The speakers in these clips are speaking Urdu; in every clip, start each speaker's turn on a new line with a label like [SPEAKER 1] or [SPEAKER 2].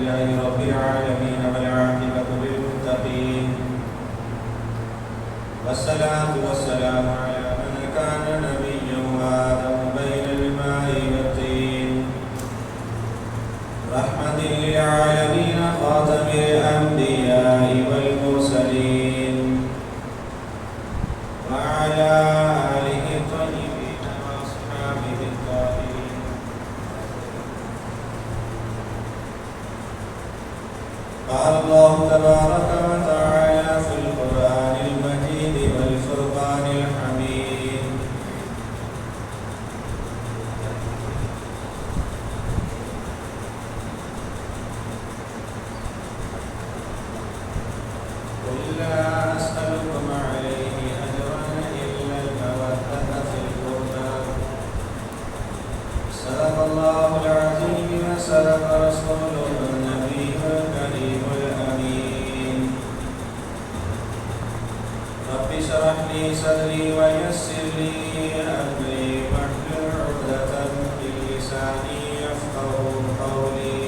[SPEAKER 1] لله رب العالمين والعاقبة للمتقين والصلاة والسلام على من كان نبيا وآدم بين الماء والطين رحمة للعالمين خاتم الأنبياء والمرسلين وعلى آله الطيبين وأصحابه الطاهرين. قال الله تبارك وتعالى في القرآن المجيد والفرقان الحميد: قل لا أسألكم عليه أجرا إلا المودة في القربى. صدق الله العظيم وصدق رسوله النبي الكريم الأمين. رب اشرح لي صدري ويسر لي أمري واحلل عقدة من لساني يفقهوا قولي.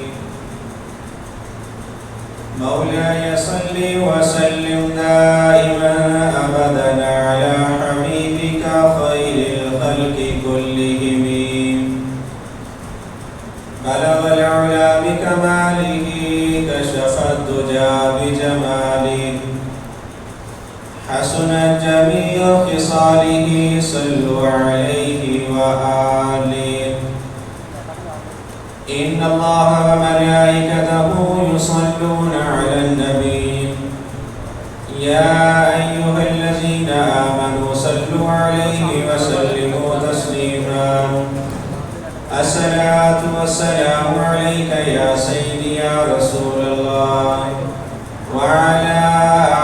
[SPEAKER 1] مولاي صل وسلم دائما أبدا على حبيبك خير الخلق كلهم. بلغ العلا بكماله كشف الدجى بجماله حسنت جميع خصاله صلوا عليه وآله. إن الله وملائكته يصلون على النبي يا أيها الذين آمنوا صلوا عليه وسلموا تسليما. الصلاة والسلام عليك يا سيدي يا رسول الله وعلى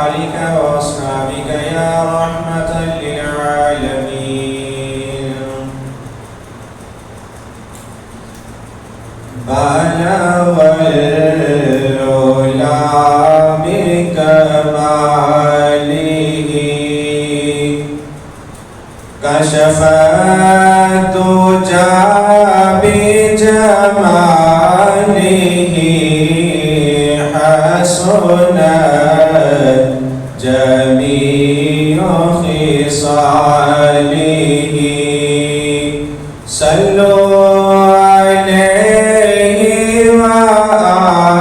[SPEAKER 1] آلك وأصحابك يا رحمة للعالمين. بلغ العلا بكماله كشف الدجى بجماله حسنت جميع خصاله صلوا عليه وآله.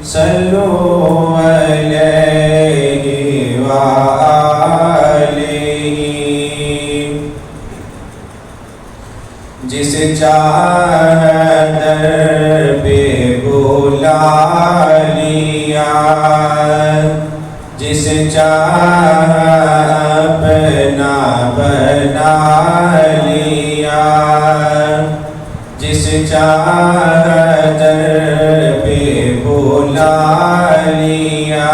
[SPEAKER 1] صلوا عليه وآله. جسے چاہے در پہ بلا لیا جسے چاہے اپنا بنا لیا جسے چاہے در پہ بلا لیا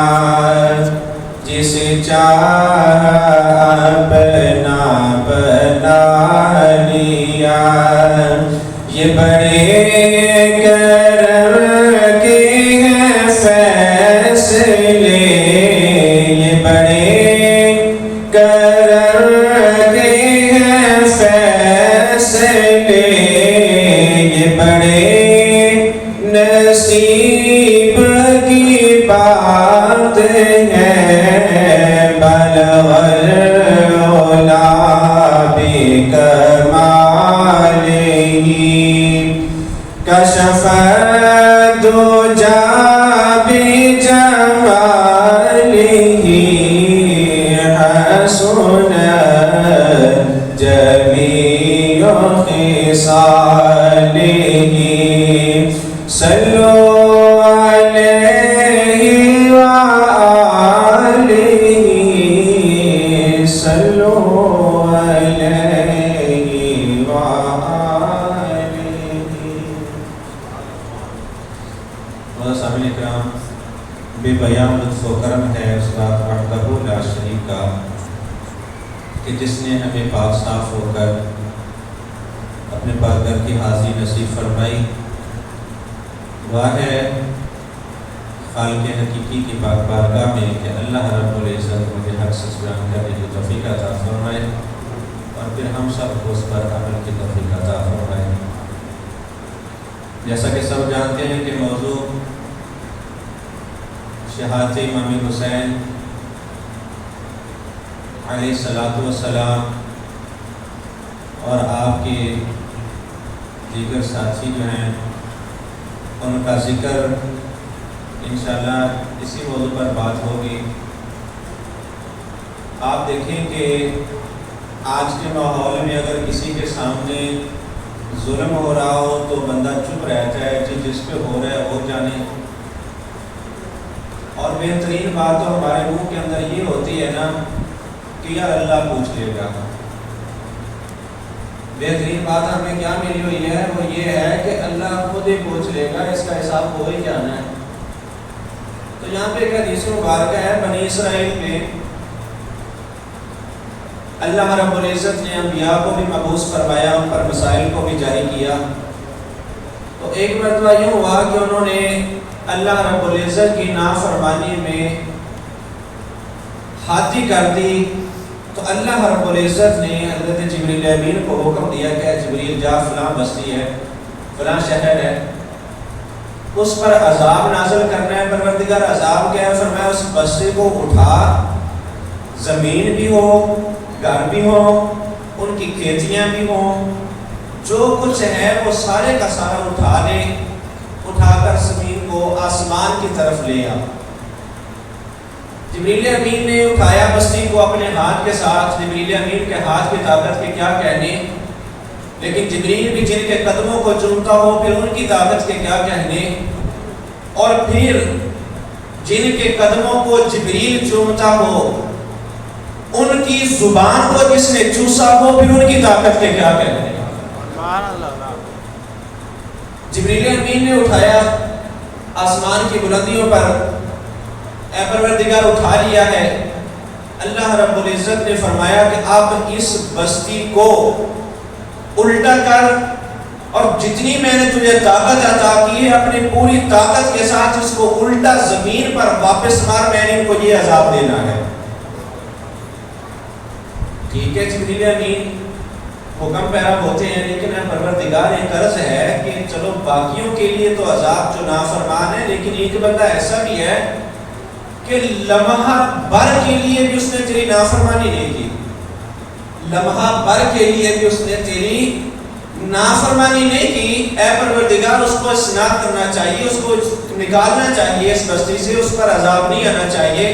[SPEAKER 1] جسے چاہے اپنا بنا لیا. یہ بڑے کرم کے ہیں فیصلے یہ بڑے کرم کے ہیں فیصلے یہ بڑے نصیب کی بات ہے. بلغ العلا بکماله كشف الدجى بجماله حسنت جميع خصاله صلوا عليه وآله. صلوا عليه وآله. سامعین کرام، بے بیان لطف و کرم ہے اس ذات وحدہ لا شریک کا کہ جس نے ہمیں پاک صاف ہو کر اپنے پاک گھر کی حاضری نصیب فرمائی. واہ ہے خالق حقیقی کی پاک بارگاہ میں کہ اللہ رب العزت مجھے حق سچ بیان کرنے کی توفیق عطا فرمائے اور پھر ہم سب کو اس پر عمل کی توفیق عطا فرمائے. جیسا کہ سب جانتے ہیں کہ موضوع شہادت امام حسین علیہ الصلوۃ والسلام اور آپ کے دیگر ساتھی جو ہیں ان کا ذکر انشاءاللہ اسی موضوع پر بات ہوگی۔ آپ دیکھیں کہ آج کے ماحول میں اگر کسی کے سامنے ظلم ہو رہا ہو تو بندہ چپ رہتا ہے کہ جس پہ ہو رہا ہے وہ جانے، اور بہترین بات تو ہمارے منہ کے اندر یہ ہوتی ہے نا کہ یار اللہ پوچھ لے گا۔ بہترین بات ہمیں کیا ملی ہوئی ہے وہ یہ ہے کہ اللہ خود ہی پوچھ لے گا، اس کا حساب ہو ہی جانا ہے۔ تو یہاں پہ ایک حدیث مبارکہ ہے بنی اسرائیل میں اللہ رب العزت نے انبیاء کو بھی مبعوث فرمایا، ان پر مسائل کو بھی جاری کیا۔ تو ایک مرتبہ یوں ہوا کہ انہوں نے اللہ رب العزت کی نافرمانی میں حادی کر دی، تو اللہ رب العزت نے حضرت جبریل امین کو حکم دیا کہ جبریل جا فلاں بستی ہے، فلاں شہر ہے، اس پر عذاب نازل کرنا ہے۔ پروردگار عذاب کیا ہے؟ فرمایا اس بستی کو اٹھا، زمین بھی ہو، گھر بھی ہو، ان کی کھیتیاں بھی ہوں، جو کچھ ہے وہ سارے کا سارا اٹھا لے، اٹھا کر زمین کو آسمان کی طرف لے آ۔ جبریل امین نے اٹھایا بستی کو اپنے ہاتھ کے ساتھ۔ جبریل امین کے ہاتھ کی طاقت کے کیا کہنے، لیکن جبریل بھی جن کے قدموں کو چومتا ہو پھر ان کی طاقت کے کیا کہنے، اور پھر جن کے قدموں کو جبریل چومتا ہو ان کی زبان کو جس نے چوسا ہو پھر ان کی طاقت کے کیا کہنے۔ جبریل امین نے اٹھایا آسمان کی بلندیوں پر، اے پروردگار اٹھا لیا ہے۔ اللہ رب العزت نے فرمایا کہ اب اس بستی کو الٹا کر، اور جتنی میں نے تجھے طاقت عطا کی ہے اپنی پوری طاقت کے ساتھ اس کو الٹا زمین پر واپس مار، میں نے ان کو یہ عذاب دینا ہے۔ ٹھیک ہے جبریل امین حکم پیرا ہوتے ہیں، لیکن پروردگار ایک عرض ہے کہ چلو باقیوں کے لیے تو عذاب جو نافرمان ہے، لیکن ایک بندہ ایسا بھی ہے کہ لمحہ بھر کے لیے بھی اس نے تیری نافرمانی نہیں کی، لمحہ بھر کے لیے بھی اس نے تیری نافرمانی نہیں کی۔ اے پروردگار اس کو اصلاح کرنا چاہیے، اس کو نکالنا چاہیے اس بستی سے، اس پر عذاب نہیں آنا چاہیے۔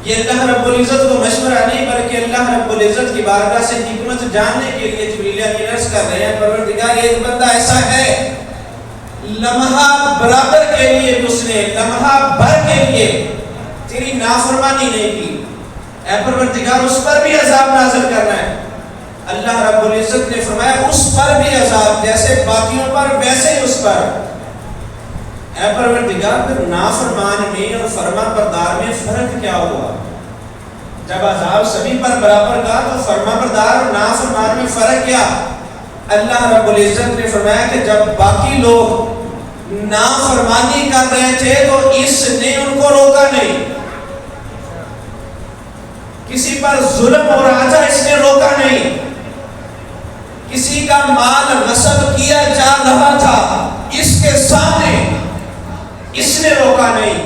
[SPEAKER 1] یہ اللہ رب العزت کو مشورہ نہیں بلکہ اللہ رب العزت کی بارگاہ سے حکمت جاننے کے لیے جبریل امین عرض کر رہے ہیں پروردگار ایک بندہ ایسا ہے لمحہ برابر کے لیے اس نے لمحہ بھر کے لیے تیری نافرمانی نہیں کی، اے پروردگار اس پر بھی عذاب نازل کرنا ہے۔ اللہ رب العزت نے فرمایا اس پر بھی عذاب، جیسے باقیوں پر ویسے ہی اس پر۔ اے پروردگار پھر نافرمان میں اور فرما بردار میں فرق کیا ہوا؟ جب عذاب سبھی پر برابر کا تو فرما بردار اور نافرمان میں فرق کیا؟ اللہ رب العزت نے فرمایا کہ جب باقی لوگ نافرمانی کر رہے تھے تو اس نے ان کو روکا نہیں، کسی پر ظلم ہو رہا تھا اس نے روکا نہیں، کسی کا مال غصب کیا جا رہا تھا اس کے سامنے اس نے روکا نہیں،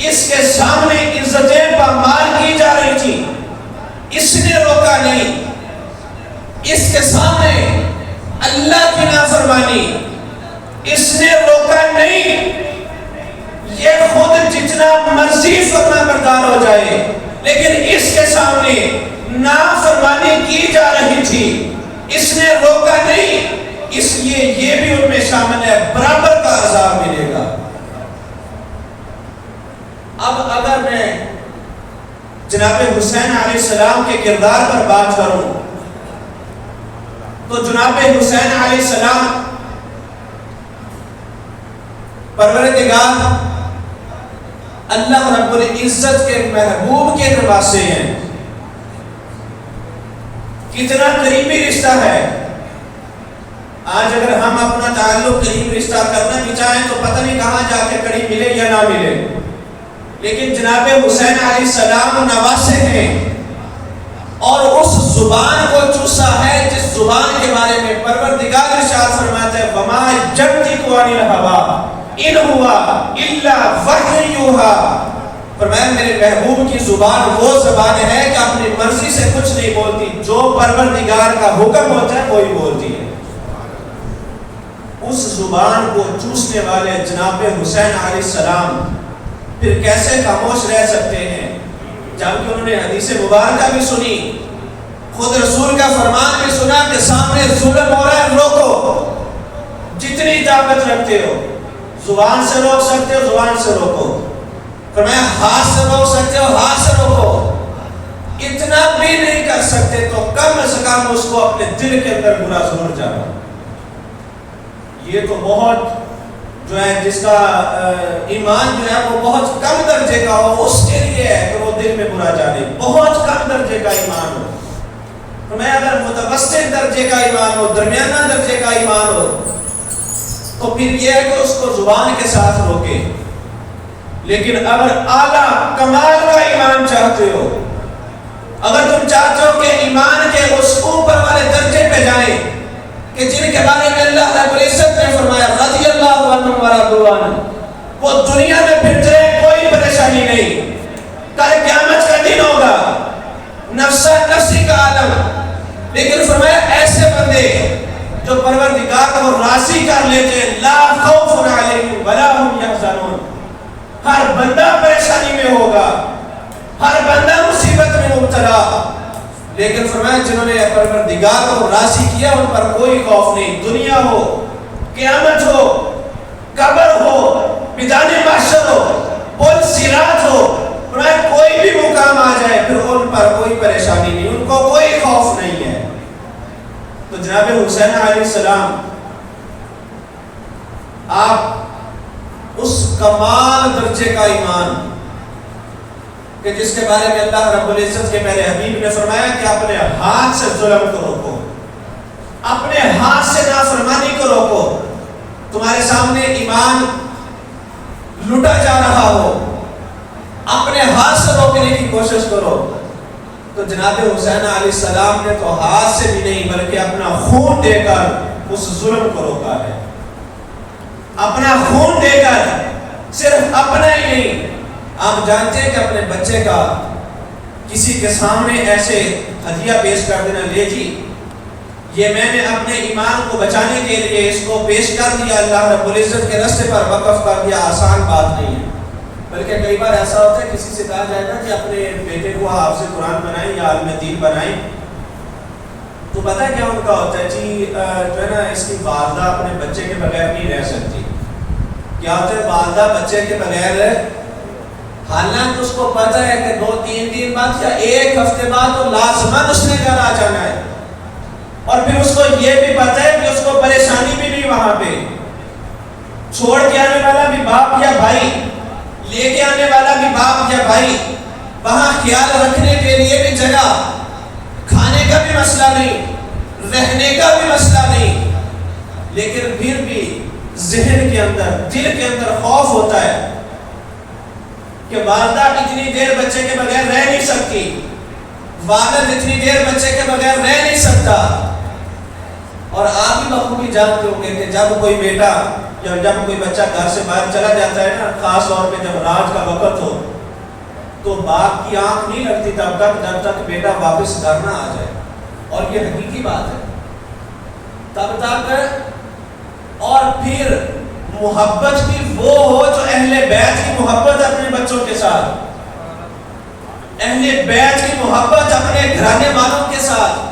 [SPEAKER 1] اس کے سامنے عزتیں پامال کی جا رہی تھی اس نے روکا نہیں، اس کے سامنے اللہ کی نافرمانی اس نے روکا نہیں۔ یہ خود جتنا مرضی فرما بردار ہو جائے لیکن اس کے سامنے نافرمانی کی جا رہی تھی اس نے روکا نہیں، اس لیے یہ بھی ان میں شامل ہے، برابر کا عذاب ملے گا۔ اب اگر میں جناب حسین علیہ السلام کے کردار پر بات کروں تو جناب حسین علیہ السلام پروردگار اللہ رب العزت کے محبوب کے نواسے ہیں، کتنا قریبی رشتہ ہے۔ آج اگر ہم اپنا تعلق قریب رشتہ کرنا بھی چاہیں تو پتہ نہیں کہاں جا کے قریب ملے یا نہ ملے، لیکن جناب حسین علیہ السلام نواسے ہیں اور اس زبان کو چوسا ہے جس زبان کے بارے میں پروردگار ارشاد فرماتا ہے وما ينطق عن الهوى ان هو الا وحی یوحی، فرمایا میرے محبوب کی زبان وہ زبان ہے کہ اپنی مرضی سے کچھ نہیں بولتی، جو پروردگار کا حکم ہوتا ہے وہی بولتی ہے۔ اس زبان کو چوسنے والے جناب حسین علیہ السلام پھر کیسے خاموش رہ سکتے ہیں جبکہ انہوں نے حدیث مبارکہ بھی سنی، خود رسول کا فرمان بھی سنا کہ سامنے ظلم ہو رہا ہے، روکو، جتنی طاقت رکھتے ہو، زبان سے روک سکتے ہو زبان سے روکو، فرمایا ہاتھ سے روک سکتے ہو ہاتھ سے روکو، اتنا بھی نہیں کر سکتے تو کم از کم اس کو اپنے دل کے اندر برا ضرور جانا۔ یہ تو بہت جو ہے جس کا ایمان جو ہے وہ بہت کم درجے کا ہو، اس کے لیے ہے کہ وہ دل میں برا جانے، بہت کم درجے کا ایمان ہو۔ فرمایا اگر متوسط درجے کا ایمان ہو، درمیانہ درجے کا ایمان ہو، تو پھر یہ ہے کہ اس کو زبان کے ساتھ روکے۔ لیکن اگر اعلیٰ کمال کا ایمان چاہتے ہو، اگر تم چاہتے ہو کہ ایمان کے اس اوپر والے درجے پہ جائیں کہ جن کے بارے میں اللہ رب العزت نے فرمایا رضی اللہ عنہ ورضوا عنہ، وہ دنیا میں پھرتے ہیں کوئی پریشانی نہیں، کل قیامت کا دن ہوگا، نفسا نفسی کا عالم، لیکن فرمایا ایسے بندے جو پروردگار کو راضی کر لیتے ہیں، لا خوف علیہم ولا هم یحزنون، ہر بندہ پریشانی میں ہوگا، ہر بندہ مصیبت میں مبتلا، لیکن فرمایا جنہوں نے پروردگار کو راضی کیا ان پر کوئی خوف نہیں، دنیا ہو، قیامت ہو، قبر ہو، میدان محشر ہو، پل صراط ہو، فرمایا کوئی بھی مقام آ جائے پھر ان پر کوئی پریشانی نہیں، ان کو کوئی خوف نہیں ہے۔ تو جناب حسین علیہ السلام آپ اس کمال درجے کا ایمان کہ جس کے بارے میں اللہ رب العزت کے میرے حبیب نے فرمایا کہ اپنے ہاتھ سے ظلم کو روکو، اپنے ہاتھ سے نافرمانی کو روکو، تمہارے سامنے ایمان لٹا جا رہا ہو، اپنے ہاتھ سے روکنے کی کوشش کرو۔ تو جناب حسین علیہ السلام نے تو ہاتھ سے بھی نہیں بلکہ اپنا خون دے کر اس ظلم کو روکا ہے، اپنا خون دے کر، صرف اپنا ہی نہیں، آپ جانتے ہیں کہ اپنے بچے کا کسی کے سامنے ایسے ہدیہ پیش کر دینا، لے جی یہ میں نے اپنے ایمان کو بچانے کے لیے اس کو پیش کر دیا، اللہ رب العزت کے راستے پر وقف کر دیا، آسان بات نہیں ہے، بلکہ کئی بار ایسا ہوتا ہے کسی سے کہا جائے گا کہ اپنے بیٹے کو حافظ قرآن بنائیں یا عالم دین بنائیں، تو پتہ ہے کیا ان کا ہوتا ہے جی جو ہے نا اس کی والدہ اپنے بچے کے بغیر نہیں رہ سکتی، کیا ہوتا ہے والدہ بچے کے بغیر، حالانکہ اس کو پتہ ہے کہ 2-3 دن بعد یا 1 ہفتے بعد تو لازماً اس نے گھر آ جانا ہے، اور پھر اس کو یہ بھی پتہ ہے کہ اس کو پریشانی بھی نہیں، وہاں پہ چھوڑ کے آنے والا بھی باپ یا بھائی، لے کے آنے والا بھی باپ یا بھائی، وہاں خیال رکھنے کے لیے بھی جگہ، کھانے کا بھی مسئلہ نہیں، رہنے کا بھی مسئلہ نہیں، لیکن پھر بھی ذہن کے اندر، دل کے اندر خوف ہوتا ہے کہ والدہ اتنی دیر بچے کے بغیر رہ نہیں سکتی، والد اتنی دیر بچے کے بغیر رہ نہیں سکتا۔ اور آپ بھی بخوبی جانتے ہوں گے کہ جب کوئی بیٹا یا جب کوئی بچہ گھر سے باہر چلا جاتا ہے نا، خاص طور پہ جب رات کا وقت ہو، تو باپ کی آنکھ نہیں لگتی تب تک جب تک بیٹا واپس گھر نہ آ جائے، اور یہ حقیقی بات ہے، تب تک۔ اور پھر محبت بھی وہ ہو جو اہل بیت کی محبت اپنے بچوں کے ساتھ، اہل بیت کی محبت اپنے گھرانے والوں کے ساتھ،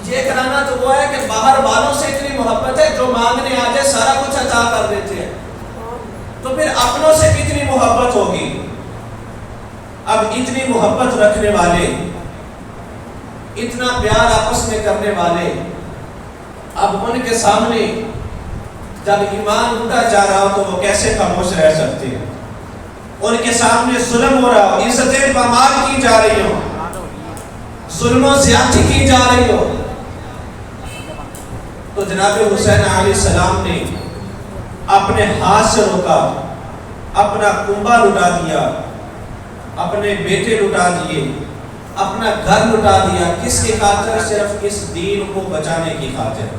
[SPEAKER 1] یہ گھرانہ تو وہ ہے کہ باہر والوں سے اتنی محبت ہے جو مانگنے آ جائے سارا کچھ عطا کر دیتے ہیں، تو پھر اپنوں سے کتنی محبت ہوگی۔ اب اتنی محبت رکھنے والے، اتنا پیار آپس میں کرنے والے، اب ان کے سامنے جب ایمان لوٹا جا رہا ہو تو وہ کیسے خاموش رہ سکتے ہیں؟ ان کے سامنے ظلم ہو رہا ہو، عزتیں پامال کی جا رہی ہو، ظلم و زیادتی کی جا رہی ہو، تو جناب حسین علیہ السلام نے اپنے ہاتھ سے روکا، اپنا کنبہ لٹا دیا، اپنے بیٹے لٹا دیے، اپنا گھر لٹا دیا، کس کی خاطر؟ صرف اس دین کو بچانے کی خاطر،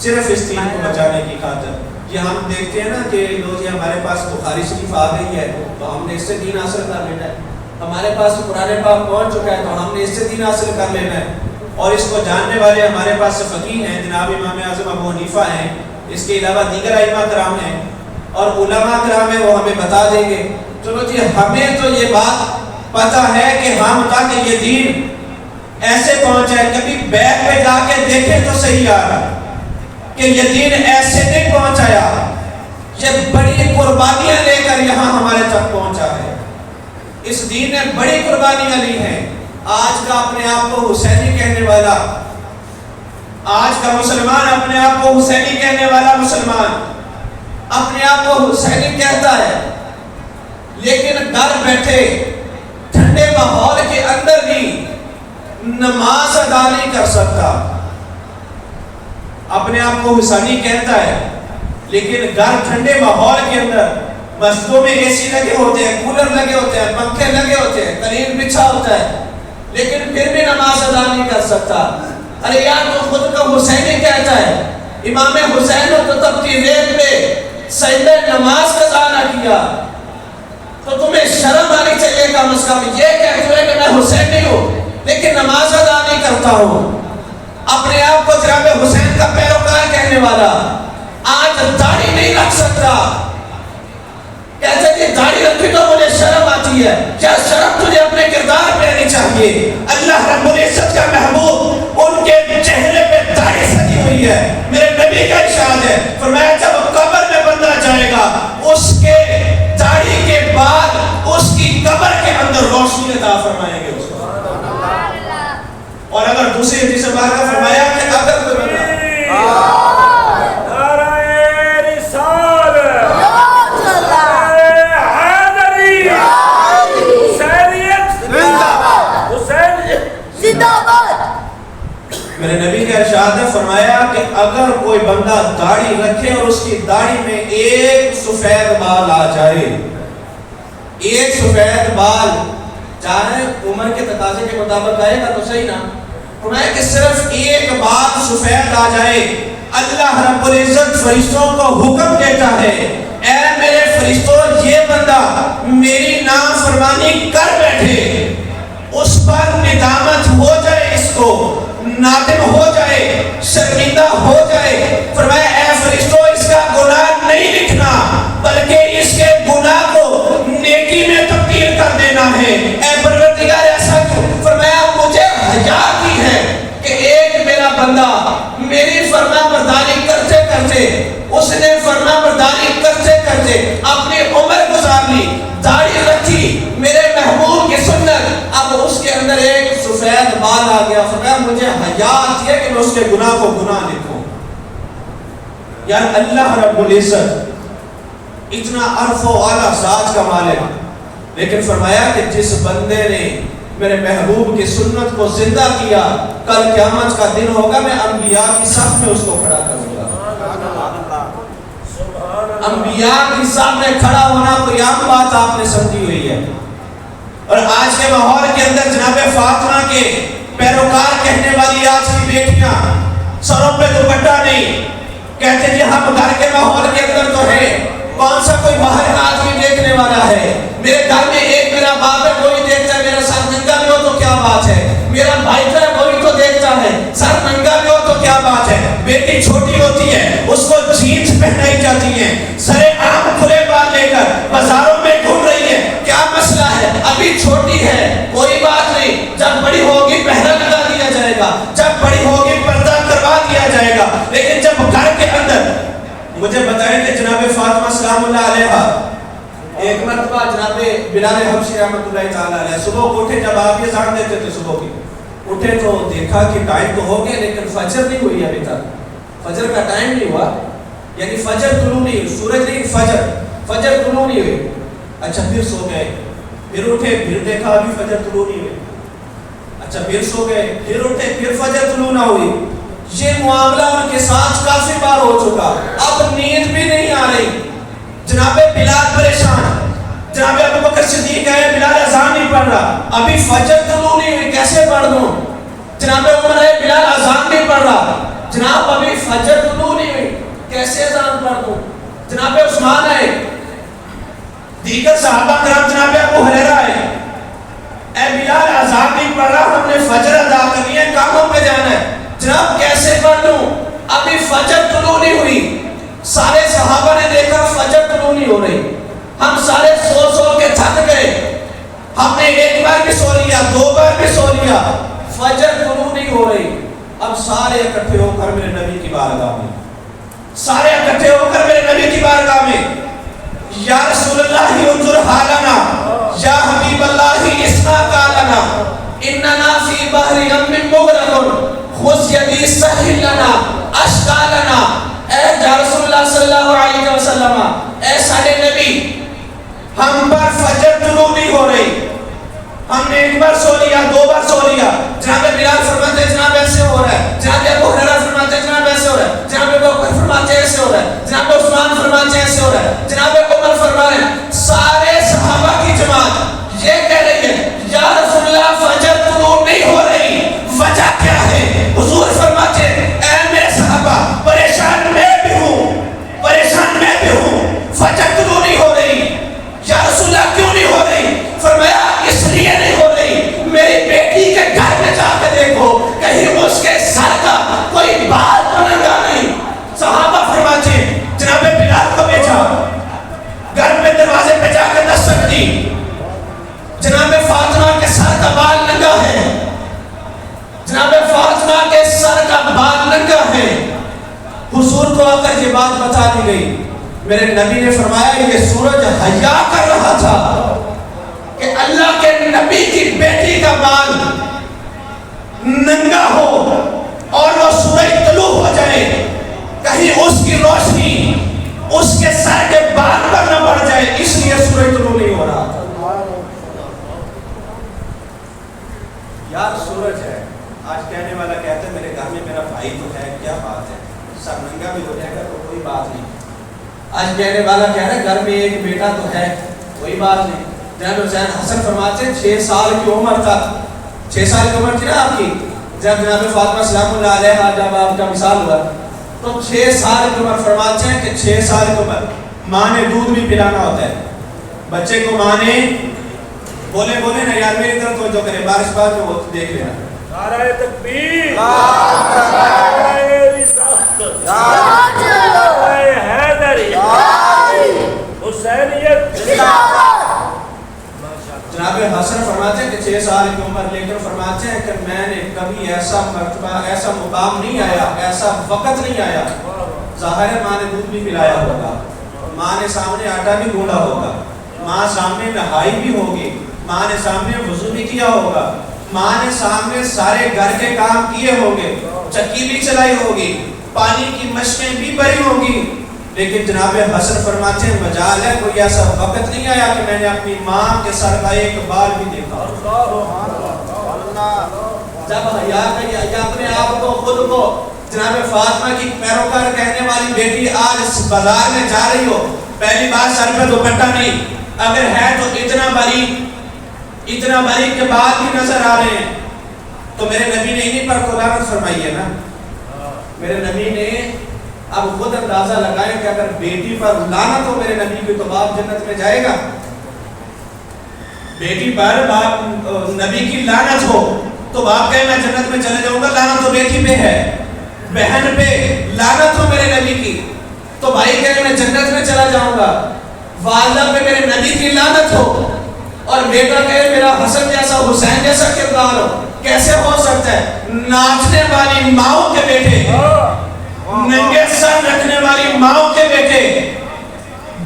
[SPEAKER 1] صرف اس دین کو بچانے کی خاطر. یہ ہم دیکھتے ہیں نا کہ لو جی ہمارے پاس بخاری شریف آ گئی ہے تو ہم نے اس سے دین حاصل کر لینا ہے. ہمارے پاس قرآن پاک پہنچ چکا ہے تو ہم نے اس سے دین حاصل کر لینا ہے. اور اس کو جاننے والے ہمارے پاس فقیہ ہیں, جناب امام اعظم ابو حنیفہ ہیں, اس کے علاوہ دیگر ائمہ کرام ہیں اور علماء کرام ہیں, وہ ہمیں بتا دیں گے. چلو جی ہمیں تو یہ بات پتہ ہے کہ ہم تک یہ دین ایسے پہنچا ہے. کبھی بیک پہ جا کے دیکھیں تو صحیح یار کہ یہ دین ایسے نہیں پہنچایا, یہ بڑی قربانیاں لے کر یہاں ہمارے تک پہنچا ہے. اس دین نے بڑی قربانیاں لی ہیں. آج کا اپنے آپ کو حسینی کہنے والا, آج کا مسلمان اپنے آپ کو حسینی کہنے والا مسلمان اپنے آپ کو حسینی کہتا ہے, لیکن گھر بیٹھے ٹھنڈے ماحول کے اندر بھی نماز ادا نہیں کر سکتا. اپنے آپ کو حسینی کہتا ہے لیکن گھر ٹھنڈے ماحول کے اندر مسجدوں میں اے سی لگے ہوتے ہیں, کولر لگے ہوتے ہیں, پنکھے لگے ہوتے ہیں, قلین بچھا ہوتا ہے, لیکن پھر بھی نماز ادا نہیں کر سکتا. ارے یار تو خود کو حسینی کہتا ہے, امام حسین نے تو تبتی ریت میں سجدہ نماز قضا نہ کیا, تو تمہیں شرم آنی چاہیے کم از کم. یہ کہتے ہوئے کہ میں حسینی ہوں لیکن نماز ادا نہیں کرتا ہوں, اپنے آپ کو جناب حسین کا پیروکار کہنے والا, آج داڑھی نہیں رکھ سکتا, کہتے کہ داڑھی رکھی تو مجھے شرم آتی ہے. کیا شرم تجھے اپنے کردار پہ آنی چاہیے. اللہ رب العزت کا محبوب ان کے چہرے پہ داڑھی سجی ہوئی ہے. میرے نبی کا ارشاد ہے, فرمایا جب قبر میں بندہ جائے گا اس کے داڑھی کے بعد اس کی قبر کے اندر روشنی عطا فرمائیں گے اس کو. اور اگر دوسری حدیث پاک کا فرمایا کہ اگر کوئی بندہ میرے نبی کا ارشاد ہے, فرمایا کہ اگر کوئی بندہ داڑھی رکھے اور اس کی داڑھی میں ایک سفید بال آ جائے, ایک سفید بال, چاہے عمر کے تقاضے کے مطابق آئے گا تو صحیح نا, فرمایا کہ صرف ایک بال سفید آ جائے, اللہ رب العزت فرشتوں کو حکم دیتا ہے, اے میرے فرشتوں یہ بندہ میری نافرمانی کر بیٹھے, اس پر ندامت ہو جائے, اس کو نادم ہو جائے, شرمندہ ہو جائے. فرمایا اے فرشتوں اس کا گناہ نہیں لکھنا بلکہ اس کے گناہ کو نیکی میں تبدیل کر دینا ہے. اے پروردگار ایسا کیوں؟ فرمایا مجھے حیا کی ہے کہ ایک میرا بندہ میری فرما برداری کرتے کرتے, اس نے فرما برداری کرتے کرتے اپنی عمر گزار لی, داڑھی رکھی, میرے محبوب کی سنت, اب اس کے اندر ایک سفید بال آ گیا. فرمایا مجھے حیا آتی ہے کہ میں اس کے گناہ کو گناہ لکھوں. یار اللہ رب العزت اتنا عرف و اعلیٰ ذات کا مالک, لیکن فرمایا کہ جس بندے نے میرے محبوب کی سنت کو زندہ کیا, کل قیامت کا دن ہوگا میں انبیاء کی صف میں اس کو کھڑا کروں گا. انبیاء کی صف میں کھڑا ہونا کوئی عام بات آپ نے سمجھی ہوئی ہے. اور آج کے ماحول کے اندر جناب فاطمہ کے پیروکار کہنے والی آج کی بیٹیاں سروں پہ دوپٹہ نہیں, کہتے جی ہم گھر کے ماحول کے اندر تو ہیں, کون سا کوئی باہر کا آدمی دیکھنے والا ہے. میرے گھر میں ایک میرا باپ ہے وہی دیکھتا ہے, میرا سر ننگا بھی ہو تو کیا بات ہے, میرا بھائی جو ہے وہی تو دیکھتا ہے, سر ننگا بھی ہو تو کیا بات ہے. بیٹی چھوٹی ہوتی ہے اس کو جینس پہنائی جاتی ہے, سرے عام کھلے بال لے کر بازاروں میں گھوم رہی ہے, کیا مسئلہ ہے, ابھی چھوٹی ہے کوئی بات نہیں, جب بڑی ہوگی پہنا لگا دیا جائے گا, جب بڑی ہوگی پردہ کروا دیا جائے گا. لیکن جب گھر کے اندر, مجھے بتائیں کہ جناب فاطمہ سلام اللہ علیہا ایک مرتبہ جناب بلال حبشی رحمۃ اللہ تعالیٰ علیہ صبح اٹھے, جب آپ یہ زان دیتے تھے صبح کی اٹھے تو دیکھا کہ ٹائم تو ہو گیا لیکن فجر نہیں ہوئی ابھی تک, فجر کا ٹائم نہیں ہوا, یعنی فجر طلوع نہیں ہوئی, سورج نہیں, فجر طلوع نہیں ہوئی. اچھا پھر سو گئے, پھر اٹھے, پھر دیکھا ابھی فجر طلوع نہیں ہوئی. اچھا پھر سو گئے, پھر اٹھے, پھر فجر طلوع نہ ہوئی. یہ معاملہ ان کے ساتھ کافی بار ہو چکا, اب نیند بھی نہیں آ رہی. جناب بلال پریشان, جناب ابو بکر صدیق ہے, بلال اذان نہیں پڑھ رہا, ابھی فجر طلوع نہیں ہوئی, کیسے پڑھ دوں. جناب عمر ہے, بلال اذان نہیں پڑھ رہا, جناب ابھی
[SPEAKER 2] فجر طلوع نہیں ہوئی، کیسے اذان پڑھ دوں؟ جناب عثمان آئے، دیگر صحابہ کرام، جناب ابو ہریرہ آئے، اے بلال اذان نہیں پڑھ رہا، ہم نے فجر ادا کرنی ہے، کاموں پہ جانا ہے، جناب کیسے پڑھ لوں؟ ابھی فجر طلوع نہیں ہوئی۔ سارے صحابہ نے دیکھا فجر طلوع نہیں ہو رہی، ہم سارے سو سو کے تھک گئے، ہم نے ایک بار بھی سو لیا، دو بار بھی سو لیا، فجر طلوع نہیں ہو رہی۔ اب سارے اکٹھے ہو کر میرے نبی کی بارگاہ میں، سارے اکٹھے ہو کر میرے نبی کی بارگاہ میں، یا رسول اللہ انظر حالنا، یا حبیب اللہ اسمع قالنا، اننا فی بحر غم مغرق، خذ یدی سہل لنا اشکالنا۔ اے یا رسول اللہ صلی اللہ علیہ وسلم، اے سارے نبی، ہم پر فجر طلوع نہیں ہو رہی، ہم نے ایک بار سو لیا، دو بار سو لیا، جناب بلال فرماتے ہیں جناب ایسے ہو رہا ہے، جناب ابو ہریرہ فرماتے ہیں جناب ایسے ہو رہا ہے، جناب ابو بکر فرماتے ہیں ایسے ہو رہا ہے، جناب عثمان فرماتے ہیں ایسے ہو رہا ہے، جناب عمر فرما رہے ہیں، سارے صحابہ کی جماعت یہ کہہ رہی ہے یا رسول اللہ فجر طلوع نہیں ہو رہی، وجہ کیا ہے؟ حضور فرماتے ہیں اے میرے صحابہ، پریشان میں بھی ہوں، پریشان میں بھی ہوں، فجر طلوع نہیں ہو رہی، یا رسول اللہ کیوں نہیں ہو رہی؟ فرمایا اس لیے نہیں ہو رہی، میری بیٹی کے گھر میں جا کے دیکھو، کہیں اس کے سر کا کوئی بال ننگا نہیں۔ صحابہ فرماتے ہیں جناب بلال کو بیچا، گھر میں دروازے پہ جا کے دستک دی، جناب فاطمہ کے سر کا بال ننگا ہے، جناب فاطمہ کے سر کا بال ننگا ہے۔ حضور کو آ کر یہ بات بتا دی گئی، میرے نبی نے فرمایا یہ سورج حیا کر رہا تھا کہ اللہ کے نبی کی بیٹی کا بال ننگا ہو اور وہ سورج طلوع ہو جائے، کہیں اس کی روشنی اس کے سر کے بال پر نہ پڑ جائے، اس لیے سورج طلوع نہیں ہو رہا۔ یار سورج ہے، آج کہنے والا کہتا ہے میرے گھر میں میرا بھائی تو ہے، کیا بات ہے، سر ننگا بھی ہو جائے گا تو کوئی بات نہیں۔ آج کہنے والا کہہ رہا ہے گھر میں ایک بیٹا تو ہے، کوئی بات نہیں۔ جناب حسین حسن فرماتے ہیں 6 سال کی عمر تک، 6 سال کی عمر تھی نا آپ کی جب جناب فاطمہ سلام اللہ علیہا جب آپ کا مثال ہوا، تو 6 سال کی عمر فرماتے ہیں کہ 6 سال کی عمر ماں نے دودھ بھی پلانا ہوتا ہے بچے کو، ماں نے بولے بولے نا یار میری طرف توجہ کرے، بارش بار میں وہ دیکھ لینا،
[SPEAKER 3] نعرہ تکبیر، نعرہ رسالت، نعرہ حیدری، حسینیت زندہ باد۔
[SPEAKER 2] جناب حسن فرماتے ہیں کہ 6 سال کی عمر لے کر فرماتے ہیں کہ میں نے کبھی ایسا مرتبہ، ایسا مقام نہیں آیا، ایسا وقت نہیں آیا، ظاہر ہے ماں نے دودھ بھی پلایا ہوگا، ماں نے سامنے آٹا بھی گوندا ہوگا، ماں سامنے نہائی بھی ہوگی، ماں نے سامنے وضو بھی کیا ہوگا، ماں نے سامنے سارے گھر کے کام کیے ہوں گے، چکی بھی چلائی ہوگی، پانی کی مشقیں بھی بری ہوگی، لیکن جناب حسن فرماتے ہیں مجال ہے کوئی ایسا وقت نہیں آیا کہ میں نے اپنی ماں کے سر کا ایک بال بھی دیکھا۔ جب حیا اپنے آپ کو خود کو جناب فاطمہ کی پیروکار کہنے والی بیٹی آج اس بازار میں جا رہی ہو، پہلی بار سر پہ دوپٹہ نہیں، اگر ہے تو اتنا باریک کے بال بھی نظر آ رہے ہیں، تو میرے نبی نے انہیں پر قرآن فرمائی ہے نا، میرے نبی نے اب خود اندازہ لگائیں کہ اگر بیٹی پر لعنت ہو میرے نبی کی تو باپ جنت میں جائے گا، بیٹی پر باپ نبی کی لعنت ہو تو باپ کہے میں جنت میں چلے جاؤں گا، لعنت تو بیٹی پہ ہے، بہن پہ لعنت ہو میرے نبی کی تو بھائی کہے میں جنت میں چلا جاؤں گا، والدہ پہ میرے نبی کی لعنت ہو اور بیٹا کہے میرا حسن جیسا حسین جیسا کردار ہو، کیسے ہو سکتا ہے؟ ناچنے والی ماؤں کے بیٹے، ننگے سر رکھنے والی ماؤں کے بیٹے،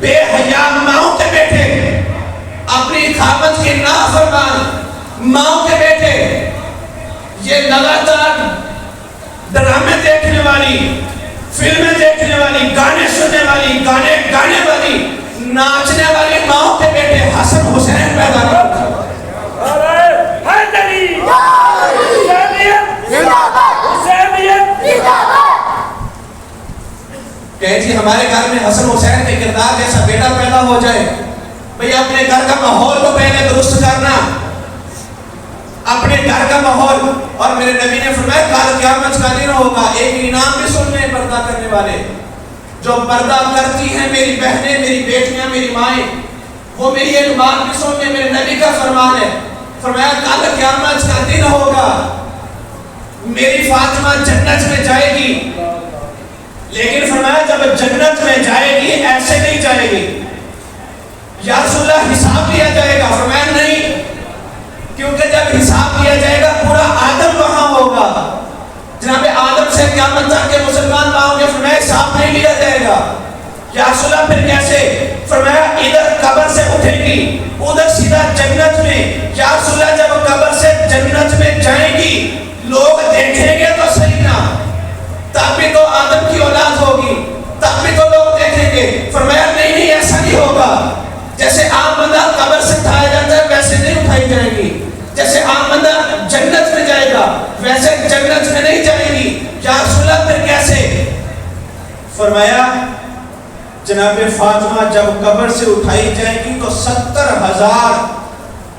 [SPEAKER 2] بے حیا ماؤں کے بیٹے، اپنی خامد کی نافرمان ماؤں کے بیٹے، یہ لگاتار ڈرامے دیکھنے والی، فلمیں دیکھنے والی، گانے سننے والی، گانے گانے والی، ناچنے والی ماؤں کے بیٹے حسن حسین پیدا کرتا ہے۔ کہ جی ہمارے گھر میں حسن حسین کے کردار جیسا بیٹا پیدا ہو جائے، بھئی اپنے گھر کا ماحول کو پہلے درست کرنا، اپنے گھر کا ماحول، اور میرے نبی نے فرمایا کل قیامت کا دن ہوگا، ایک انعام بھی سننے پر پردہ کرنے والے، جو پردہ کرتی ہیں میری بہنیں، میری بیٹیاں، میری مائیں، وہ میری ایک بات بھی سن لیں، میرے نبی کا فرمان ہے، فرمایا کل قیامت کا دن ہوگا، میری فاطمہ جنت میں جائے گی، لیکن فرمایا جب جنت میں جائے گی ایسے نہیں جائے گی۔ یا رسول اللہ حساب لیا جائے گا؟ فرمایا نہیں، کیونکہ جب حساب لیا جائے گا پورا آدم وہاں ہوگا، جناب آدم سے قیامت تک کے مسلمان وہاں ہوں گے، فرمایا حساب نہیں لیا جائے گا۔ یا رسول اللہ پھر کیسے؟ فرمایا ادھر قبر سے اٹھے گی، ادھر سیدھا جنت میں۔ یا رسول اللہ جب قبر سے جنت میں جائیں گی لوگ دیکھیں گے تو صحیح نا، تب بھی تو آدم کی اولاد ہوگی، تب بھی تو لوگ دیکھیں گے۔ فرمایا نہیں نہیں ایسا نہیں ہوگا، جیسے عام بندہ قبر سے اٹھایا جاتا ہے ویسے نہیں اٹھائی جائے گی، جیسے عام بندہ جنت میں جائے گا ویسے جنت میں نہیں جائے گی۔ یا رسول اللہ پھر کیسے؟ فرمایا جناب فاطمہ جب قبر سے اٹھائی جائے گی تو 70,000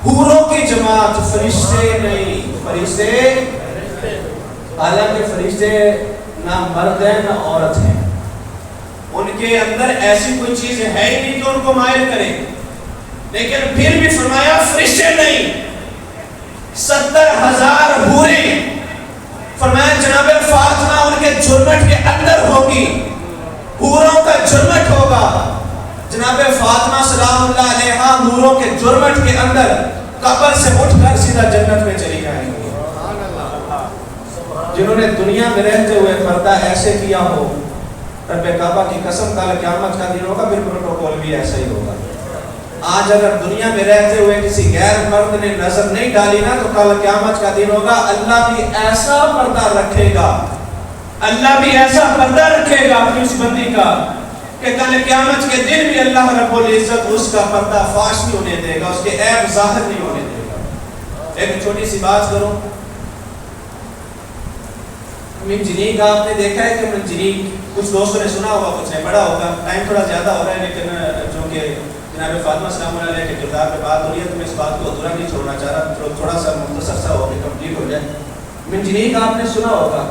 [SPEAKER 2] حوروں کی جماعت، فرشتے نہیں، فرشتے حالانکہ فرشتے نہ مرد ہیں نہ عورت ہیں، ان کے اندر ایسی کوئی چیز ہے ہی نہیں جو ان کو مائل کرے، لیکن پھر بھی فرمایا فرشتے نہیں، 70,000 حوریں۔ فرمایا جناب فاطمہ ان کے جھرمٹ کے اندر ہوگی، حوروں کا جھرمٹ ہوگا، جناب فاطمہ سلام اللہ علیہا حوروں کے جھرمٹ کے اندر قبر سے اٹھ کر سیدھا جنت میں چلی جائیں گی۔ جنہوں نے دنیا میں رہتے ہوئے پردہ ایسے کیا ہو، رب کعبہ کی قسم کل قیامت کا دن ہوگا پھر پروٹوکول بھی ایسا ہی ہوگا۔ آج اگر دنیا میں رہتے ہوئے کسی غیر مرد نے نظر نہیں ڈالی نا تو کل قیامت کا دن ہوگا اللہ بھی ایسا پردہ رکھے گا، اللہ بھی ایسا پردہ رکھے گا اپنی اس بندی کا کہ کل قیامت کے دن بھی اللہ رب العزت اس کا پردہ فاش نہیں ہونے دے گا، اس کے عیب ظاہر نہیں ہونے دے گا۔ ایک چھوٹی سی بات کروں، منجنیق آپ نے دیکھا ہے کہ منجنیق کچھ دوستوں نے سنا ہوگا کچھ نہیں پڑھا ہوگا، ٹائم تھوڑا زیادہ ہو رہا ہے لیکن جو کہ جناب فاطمہ سلام اللہ علیہ کے کردار پہ بات ہو رہی ہے تو میں اس بات کو ادھورا نہیں چھوڑنا چاہ رہا، تھوڑا سا مختصر سا ہو کے کمپلیٹ ہو جائے۔ منجنیق آپ نے سنا ہوگا،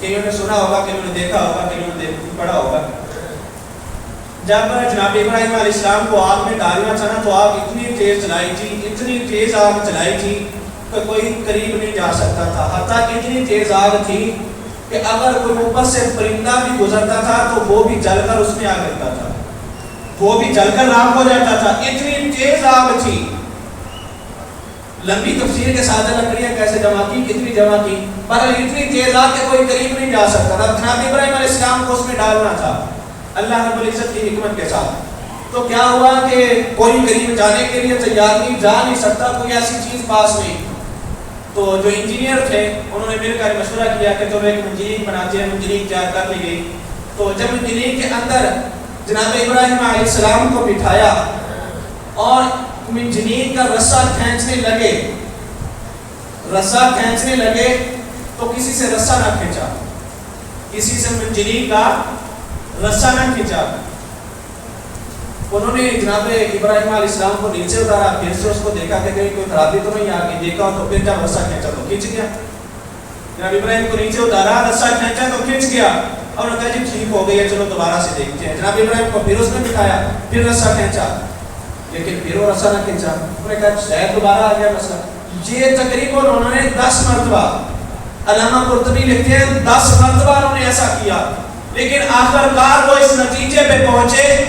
[SPEAKER 2] کئیوں نے سنا ہوگا، کئیوں نے دیکھا ہوگا، کئیوں نے پڑھا ہوگا۔ جب جناب ابراہیم علیہ السلام کو آگ میں ڈالنا تھا نا تو آگ اتنی تیز چلائی تھی، اتنی تیز آگ چلائی تھی کہ کوئی قریب نہیں جا سکتا تھا، حتیٰ کہ اتنی تیز آگ تھی کہ اگر کوئی اوپر سے پرندہ بھی گزرتا تھا تو وہ بھی جل کر اس میں آ گرتا تھا، وہ بھی جل کر راکھ ہو جاتا تھا، اتنی تیز آگ تھی۔ لمبی تفسیر کے ساتھ لکڑیاں کیسے جمع کی، کتنی جمع کی، پر اتنی تیز آگ کہ کوئی قریب نہیں جا سکتا تھا۔ جناب ابراہیم علیہ السلام کو اس میں ڈالنا تھا اللہ رب العزت کی حکمت کے ساتھ، تو کیا ہوا کہ کوئی قریب جانے کے لیے تیار نہیں، جا نہیں سکتا، کوئی ایسی چیز پاس نہیں۔ تو جو انجینئر تھے انہوں نے مل کر مشورہ کیا کہ چلو ایک منجنیق بناتے ہیں، منجنیق تیار کر لی گئی۔ تو جب منجنیق کے اندر جناب ابراہیم علیہ السلام کو بٹھایا اور منجنیق کا رسہ کھینچنے لگے، رسہ کھینچنے لگے تو کسی سے رسہ نہ کھینچا، کسی سے منجنیق کا رسہ نہ کھینچا۔ انہوں نے جناب ابراہیم علیہ السلام کو نیچے اتارا، پھر سے اس کو دیکھا کہ کہیں کوئی خرابی تو نہیں آ گئی، دیکھا تو پھر جب رسہ کھینچا تو کھینچ گیا۔ جناب ابراہیم کو نیچے اتارا، رسہ کھینچا تو کھینچ گیا، اور انہوں نے کہا جی ٹھیک ہو گئی ہے چلو دوبارہ سے دیکھتے ہیں۔ جناب ابراہیم کو پھر اس نے بٹھایا، پھر رسہ کھینچا، لیکن پھر وہ رسہ نہ کھینچا۔ انہوں نے کہا شاید دوبارہ آ گیا رسہ۔ یہ تقریباً انہوں نے 10 مرتبہ، علامہ قرطبی لکھتے ہیں 10 مرتبہ انہوں نے ایسا کیا، لیکن آخرکار وہ اس نتیجے پہ پہنچے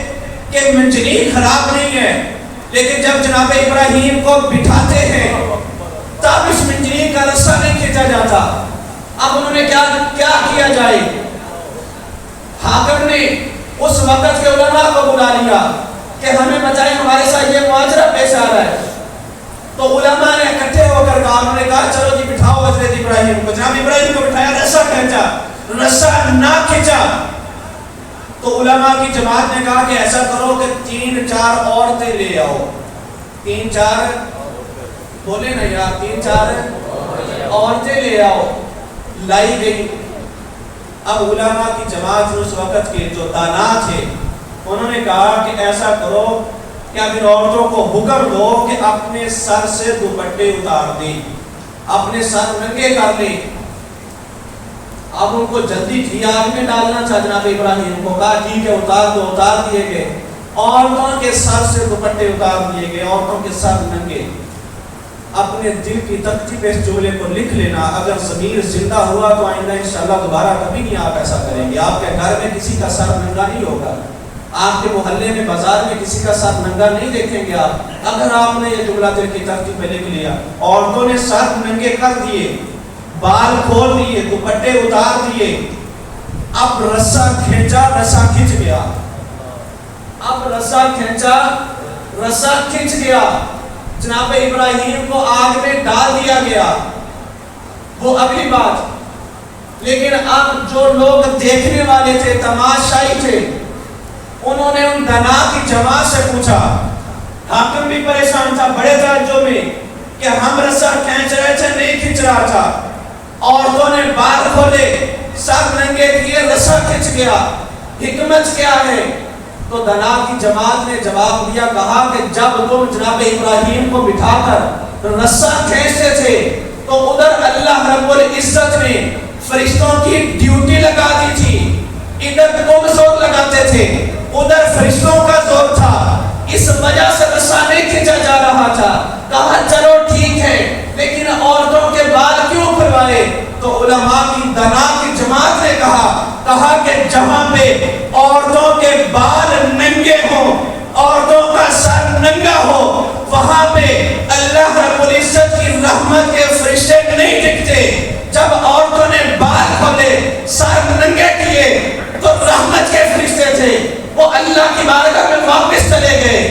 [SPEAKER 2] کہ منجنیق خراب نہیں ہے، لیکن جب جناب ابراہیم کو بٹھاتے ہیں تب اس منجنیق کا رسہ نہیں کھینچا جاتا۔ اب انہوں نے کیا کیا جائے؟ حاکم نے اس وقت کے علماء کو بلا لیا کہ ہمیں بتائیں ہمارے ساتھ یہ معاجرہ پیش آ رہا ہے۔ تو علماء نے اکٹھے ہو کر کہا، انہوں نے کہا چلو جی بٹھاؤ حضرت ابراہیم کو۔ جناب ابراہیم کو بٹھایا، رسہ کھینچا، رسہ نہ کھینچا تو علماء کی جماعت نے کہا کہ ایسا کرو کہ 3-4 عورتیں لے آؤ، 3-4 بولے نا یار، 3-4 عورتیں لے آؤ۔ لائی گئی۔ اب علماء کی جماعت اس وقت کے جو دانا تھے انہوں نے کہا کہ ایسا کرو کہ اب ان عورتوں کو حکم دو کہ اپنے سر سے دوپٹے اتار دیں، اپنے سر ننگے کر لیں۔ اب ان کو جلدی تھی آگ میں ڈالنا تھا جناب ابراہیم کو، کہا ٹھیک ہے اتار دو، اتار دیے گئے، عورتوں کے سر سے دوپٹے اتار دیے گئے، عورتوں کے سر ننگے۔ اپنے دل کی تختی پہ اس جملے کو لکھ لینا، اگر ضمیر زندہ ہوا تو آئندہ انشاءاللہ دوبارہ کبھی نہیں آپ ایسا کریں گے۔ آپ کے گھر میں کسی کا سر ننگا نہیں ہوگا، آپ کے محلے میں بازار میں کسی کا سر ننگا نہیں دیکھیں گے آپ، اگر آپ نے یہ جملہ دل کی تختی پہ لکھ لیا۔ عورتوں نے سر ننگے کر دیے، بال کھول دیے، دوپٹے اتار دیے، اب رسا کھینچا، رسا کھنچ گیا، اب رسا کھینچا، رسا کھنچ گیا، جناب ابراہیم کو آگ میں ڈال دیا گیا، وہ اگلی بات۔ لیکن اب جو لوگ دیکھنے والے تھے، تماشائی تھے، انہوں نے ان دنا کی جماعت سے پوچھا، حاکم بھی پریشان تھا بڑے تعجب میں کہ ہم رسا کھینچ رہے تھے، نہیں کھنچ رہا تھا، عورتوں نے بال کھولے، سر ننگے کیے، رسا کھنچ گیا، حکمت کیا ہے؟ تو دنا کی جماعت نے جواب دیا، کہا کہ جب تم جناب ابراہیم کو بٹھا کر رسا کھینچتے تھے تو ادھر اللہ رب العزت نے فرشتوں کی ڈیوٹی لگا دی تھی، ادھر تم زور لگاتے تھے، ادھر فرشتوں کا زور تھا، اس وجہ سے رسا نہیں کھینچا جا رہا تھا۔ کہا چلو ٹھیک ہے، لیکن عورتوں کے بال کیوں کھلوائے؟ تو علماء کی دنا کی جماعت نے کہا کہ جہاں پہ عورتوں کے بال ننگے ہوں، عورتوں کا سر ننگا ہو، وہاں پہ اللہ رب العزت کی رحمت کے فرشتے نہیں دکھتے۔ جب عورتوں نے بال کھولے، سر ننگے کیے، تو رحمت کے فرشتے تھے، وہ اللہ کی بارگاہ میں واپس چلے گئے۔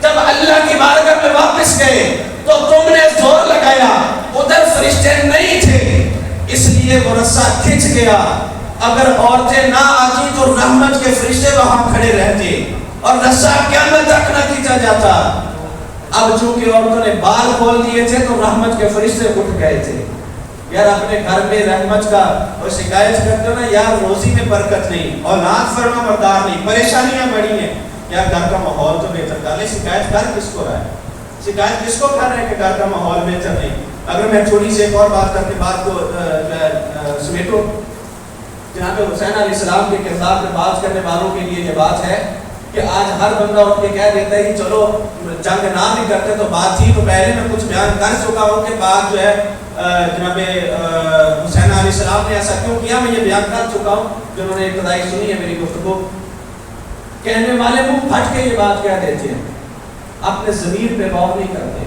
[SPEAKER 2] جب اللہ کی بارگاہ میں واپس گئے تو تم نے زور لگایا، ادھر فرشتے نہیں تھے، اس لیے وہ رسا کھنچ گیا۔ اگر عورتیں نہ آتی تو رحمت کے فرشتے وہاں کھڑے رہتے اور رسا قیامت تک نہ کھینچا جاتا۔ اب چونکہ عورتوں نے بال کھول دیے تھے تو رحمت کے فرشتے اٹھ گئے تھے۔ یار اپنے گھر میں رحمت کا اور شکایت کرتے ہو نا، یار روزی میں برکت نہیں، اولاد فرما بردار نہیں، پریشانیاں بڑی ہیں، یار گھر کا ماحول تو بہتر کر لے۔ شکایت کر کس کو رہا ہے؟ شکایت کس کو کر رہے ہیں کہ گھر کا ماحول بہتر نہیں؟ اگر میں تھوڑی سی ایک اور بات کرتے بات کو سمیٹو، جناب حسین علیہ السلام کے کردار پہ بات کرنے والوں کے لیے یہ بات ہے کہ آج ہر بندہ اٹھ کے کہہ دیتا ہے کہ چلو جنگ نہ بھی کرتے تو بات تھی، تو پہلے میں کچھ بیان کر چکا ہوں کہ بات جو ہے جناب حسین علیہ السلام نے ایسا کیوں کیا، میں یہ بیان کر چکا ہوں، جنہوں نے ابتدائی سنی ہے میری گفتگو۔ کہنے والے منہ پھٹ کے یہ بات کہہ دیتے ہیں، اپنے ضمیر پہ غور نہیں کرتے۔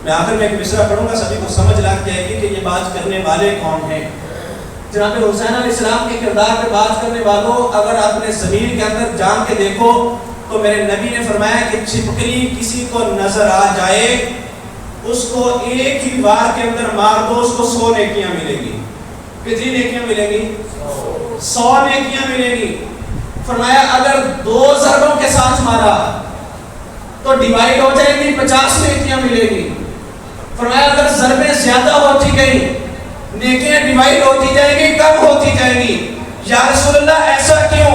[SPEAKER 2] میں آخر میں ایک مصرع پڑھوں گا، سبھی کو سمجھ لگ جائے گی کہ یہ بات کرنے والے کون ہیں۔ جناب حسین علیہ السلام کے کردار پہ بات کرنے والوں، اگر اپنے ضمیر کے اندر جان کے دیکھو تو میرے نبی نے فرمایا کہ چھپکلی کسی کو نظر آ جائے، اس کو ایک ہی وار کے اندر مار دو، اس کو 100 نیکیاں ملے گی۔ کتنی نیکیاں ملے گی؟ 100 نیکیاں ملے گی۔ فرمایا اگر 2 ضربوں کے ساتھ مارا تو ڈیوائیڈ ہو جائے گی، 50 نیکیاں ملے گی۔ فرمایا اگر ضربیں زیادہ ہوتی گئی، نیکیاں ڈیوائیڈ ہوتی جائے گی، کم ہوتی جائے گی۔ یا رسول اللہ ایسا کیوں؟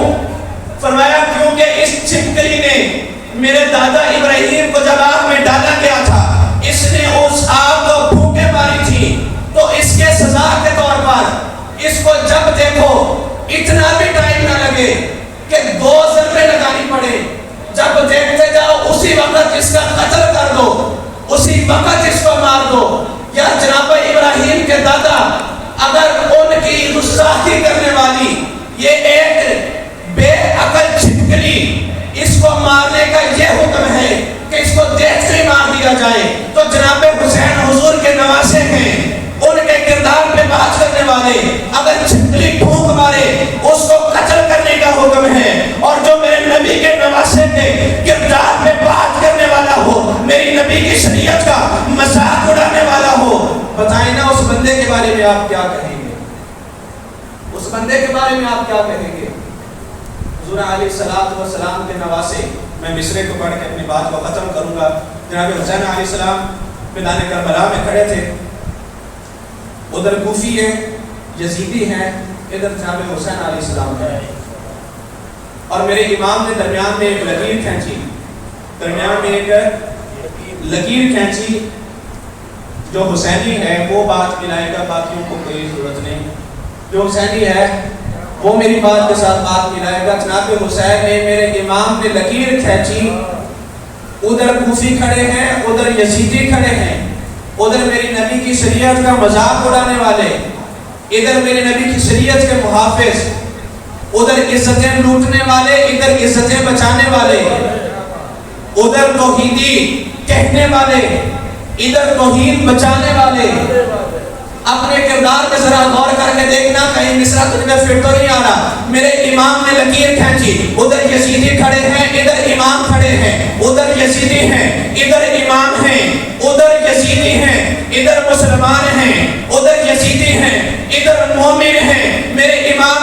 [SPEAKER 2] فرمایا کیونکہ اس چھپکلی نے میرے دادا ابراہیم کو جب آگ میں ڈالا گیا تھا، اس نے اس آگ کو پھونکے ماری تھی، تو اس کے سزا کے طور پر اس کو جب دیکھو اتنا بھی ٹائم نہ لگے کہ 2 ضربیں لگانی پڑے، جب دیکھتے جاؤ اسی وقت اس کا قتل کر دو، اسی وقت اس کو مار دو۔ یا جناب ابراہیم کے دادا اگر ان کی گستاخی کرنے والی یہ ایک بے عقل چھپکلی، اس کو مارنے کا یہ حکم ہے کہ اس کو دیکھتے ہی مار دیا جائے، تو جناب حسین حضور کے نواسے ہیں، ان کے کردار پہ بات کرنے والے اگر چھپکلی پھونک مارے اس کو قتل کرنے کا حکم ہے، اور جو میرے نبی کے نواسے کے کردار پہ بات کرنے والا ہو، میری نبی کی شریعت کا مذاق اڑانے والا ہو، بتائیں نا اس بندے کے بارے میں آپ کیا کہیں گے؟ اس بندے کے بارے میں آپ کیا کہیں گے؟ حضور علیہ السلام کے نواسے، میں مصرے کو پڑھ کے اپنی بات کو ختم کروں گا۔ جناب حسین علیہ السلام میدان کربلا میں کھڑے تھے، ادھر کوفی ہے، یزیدی ہیں، ادھر جناب حسین علیہ السلام ہے، اور میرے امام نے درمیان میں ایک لکیر کھینچی، لکیر کھینچی، جو حسینی ہے وہ بات ملائے گا، باقیوں کو کوئی ضرورت نہیں۔ جو حسینی ہے وہ میری بات کے ساتھ بات ملائے گا. جناب حسین نے میرے امام نے لکیر کھینچی. ادھر کوفی کھڑے ہیں, ادھر یزیدی کھڑے ہیں, ادھر میری نبی کی شریعت کا مذاق اڑانے والے, ادھر میرے نبی کی شریعت کے محافظ, ادھر عزتیں لوٹنے والے, ادھر عزتیں بچانے والے, ادھر توحیدی کہنے والے, ادھر توحید بچانے والے. اپنے کردار پہ ذرا غور کر کے دیکھنا کہیں مصرع تجھ میں فٹ تو نہیں آ رہا. میرے امام نے لکیر کھینچی. ادھر یزیدی کھڑے ہیں, ادھر امام کھڑے ہیں, ادھر یزیدی ہیں, ادھر امام ہیں, ادھر یزیدی ہیں, ادھر مسلمان ہیں, ادھر یزیدی ہیں, ادھر مومن ہیں. میرے امام